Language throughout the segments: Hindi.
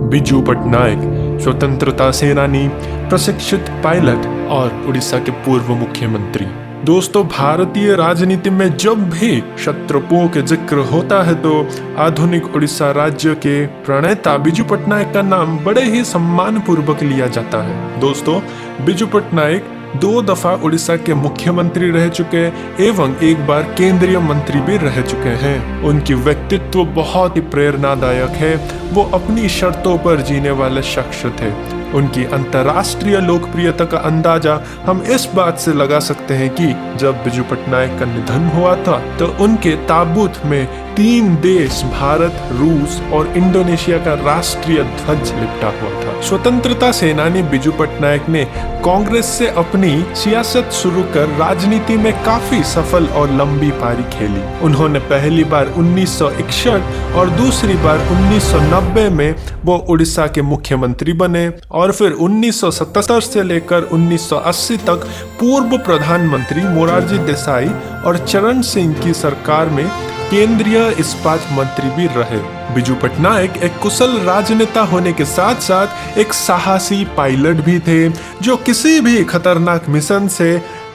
बिजू पटनायक स्वतंत्रता सेनानी, प्रशिक्षित पायलट और उड़ीसा के पूर्व मुख्यमंत्री। दोस्तों, भारतीय राजनीति में जब भी क्षत्रपों के जिक्र होता है तो आधुनिक उड़ीसा राज्य के प्रणेता बिजू पटनायक का नाम बड़े ही सम्मान पूर्वक लिया जाता है। दोस्तों, बिजू पटनायक 2 दफा उड़ीसा के मुख्यमंत्री रह चुके एवं एक बार केंद्रीय मंत्री भी रह चुके हैं। उनकी व्यक्तित्व बहुत ही प्रेरणादायक है। वो अपनी शर्तों पर जीने वाले शख्स थे। उनकी अंतर्राष्ट्रीय लोकप्रियता का अंदाजा हम इस बात से लगा सकते हैं कि जब बिजू पटनायक का निधन हुआ था तो उनके ताबूत में 3 देश भारत, रूस और इंडोनेशिया का राष्ट्रीय ध्वज लिपटा हुआ था। स्वतंत्रता सेनानी बिजू पटनायक ने कांग्रेस से अपनी सियासत शुरू कर राजनीति में काफी सफल और लंबी पारी खेली। उन्होंने पहली बार 1961 और दूसरी बार 1990 में वो उड़ीसा के मुख्यमंत्री बने और फिर 1977 से लेकर 1980 तक पूर्व प्रधानमंत्री मोरारजी देसाई और चरण सिंह की सरकार में केंद्रीय इस्पात मंत्री भी रहे। बिजू पटनायक एक कुशल राजनेता होने के साथ साथ एक साहसी पायलट भी थे जो किसी भी खतरनाक मिशन से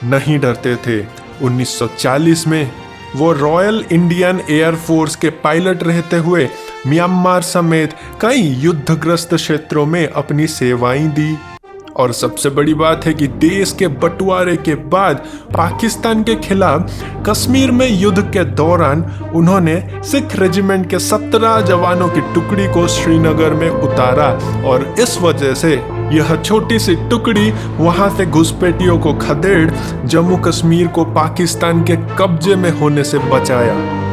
नहीं डरते थे। 1940 में वो रॉयल इंडियन एयर फोर्स के पायलट रहते हुए म्यांमार समेत कई युद्धग्रस्त क्षेत्रों में अपनी सेवाएं दी। और सबसे बड़ी बात है कि देश के बंटवारे के बाद पाकिस्तान के खिलाफ कश्मीर में युद्ध के दौरान उन्होंने सिख रेजिमेंट के 17 जवानों की टुकड़ी को श्रीनगर में उतारा और इस वजह से यह छोटी सी टुकड़ी वहां से घुसपैठियों को खदेड़ जम्मू कश्मीर को पाकिस्तान के कब्जे में होने से बचाया।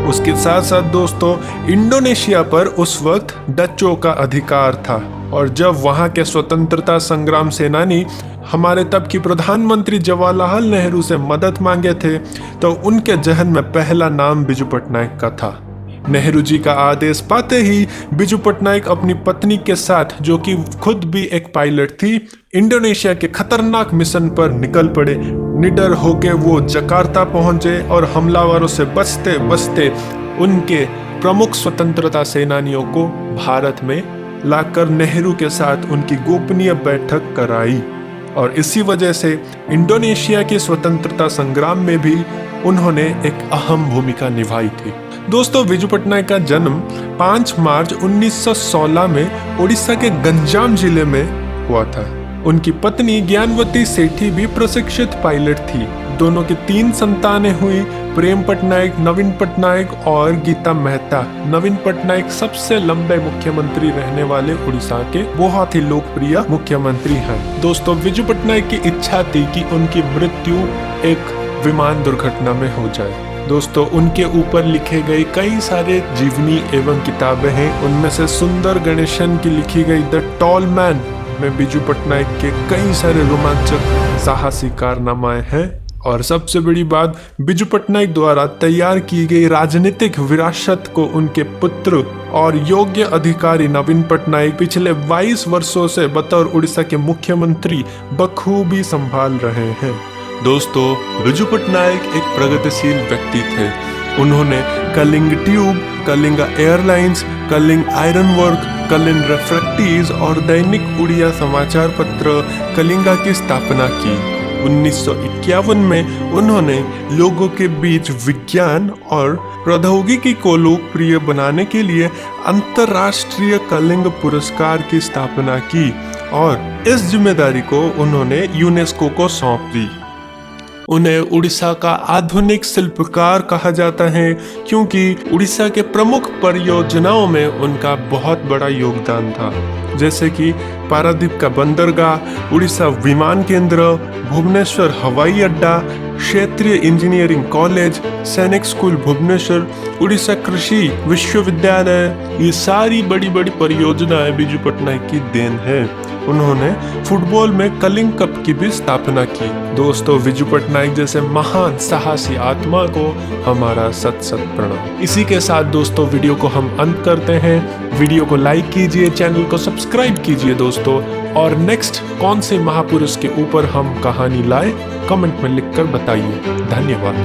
उसके साथ साथ दोस्तों, इंडोनेशिया पर उस वक्त डचों का अधिकार था और जब वहां के स्वतंत्रता संग्राम सेनानी हमारे तब की प्रधानमंत्री जवाहरलाल नेहरू से मदद मांगे थे तो उनके जहन में पहला नाम बिजू पटनायक का था। नेहरू जी का आदेश पाते ही बिजू पटनायक अपनी पत्नी के साथ, जो कि खुद भी एक पायलट थी, इंडोनेशिया के खतरनाक मिशन पर निकल पड़े। निडर होके वो जकार्ता पहुंचे और हमलावरों से बचते बचते उनके प्रमुख स्वतंत्रता सेनानियों को भारत में लाकर नेहरू के साथ उनकी गोपनीय बैठक कराई और इसी वजह से इंडोनेशिया के स्वतंत्रता संग्राम में भी उन्होंने एक अहम भूमिका निभाई थी। दोस्तों, बिजू पटनायक का जन्म 5 मार्च 1916 में उड़ीसा के गंजाम जिले में हुआ था। उनकी पत्नी ज्ञानवती सेठी भी प्रशिक्षित पायलट थी। दोनों की 3 संतानें हुई, प्रेम पटनायक, नवीन पटनायक और गीता मेहता। नवीन पटनायक सबसे लंबे मुख्यमंत्री रहने वाले उड़ीसा के बहुत ही लोकप्रिय मुख्यमंत्री हैं। दोस्तों, बिजू पटनायक की इच्छा थी कि उनकी मृत्यु एक विमान दुर्घटना में हो जाए। दोस्तों, उनके ऊपर लिखे गए कई सारे जीवनी एवं किताबें हैं। उनमें से सुंदर गणेशन की लिखी गई द टॉल मैन में बिजू पटनायक के कई सारे रोमांचक साहसी कारनामे हैं। और सबसे बड़ी बात, बिजू पटनायक द्वारा तैयार की गई राजनीतिक विरासत को उनके पुत्र और योग्य अधिकारी नवीन पटनायक पिछले 22 वर्षों से बतौर उड़ीसा के मुख्यमंत्री बखूबी संभाल रहे हैं। दोस्तों, बिजू पटनायक एक प्रगतिशील व्यक्ति थे। उन्होंने Kalinga tube, Kalinga airlines, Kalinga iron work, Kalinga refractories और दैनिक उड़िया समाचार पत्र कलिंगा की स्थापना की। 1951 में उन्होंने लोगों के बीच विज्ञान और प्रौद्योगिकी को लोकप्रिय बनाने के लिए अंतर्राष्ट्रीय कलिंग पुरस्कार की स्थापना की और इस जिम्मेदारी को उन्होंने यूनेस्को को सौंप दी। उन्हें उड़ीसा का आधुनिक शिल्पकार कहा जाता है क्योंकि उड़ीसा के प्रमुख परियोजनाओं में उनका बहुत बड़ा योगदान था, जैसे कि पारादीप का बंदरगाह, उड़ीसा विमान केंद्र, भुवनेश्वर हवाई अड्डा, क्षेत्रीय इंजीनियरिंग कॉलेज, सैनिक स्कूल भुवनेश्वर, उड़ीसा कृषि विश्वविद्यालय। ये सारी बड़ी बड़ी परियोजनाएं बिजू पटनायक की देन है। उन्होंने फुटबॉल में कलिंग कप की भी स्थापना की। दोस्तों, बिजू पटनायक जैसे महान साहसी आत्मा को हमारा सत सत प्रणाम। इसी के साथ दोस्तों वीडियो को हम अंत करते हैं। वीडियो को लाइक कीजिए, चैनल को सब्सक्राइब कीजिए दोस्तों, और नेक्स्ट कौन से महापुरुष के ऊपर हम कहानी लाए कमेंट में लिखकर बताइए। धन्यवाद।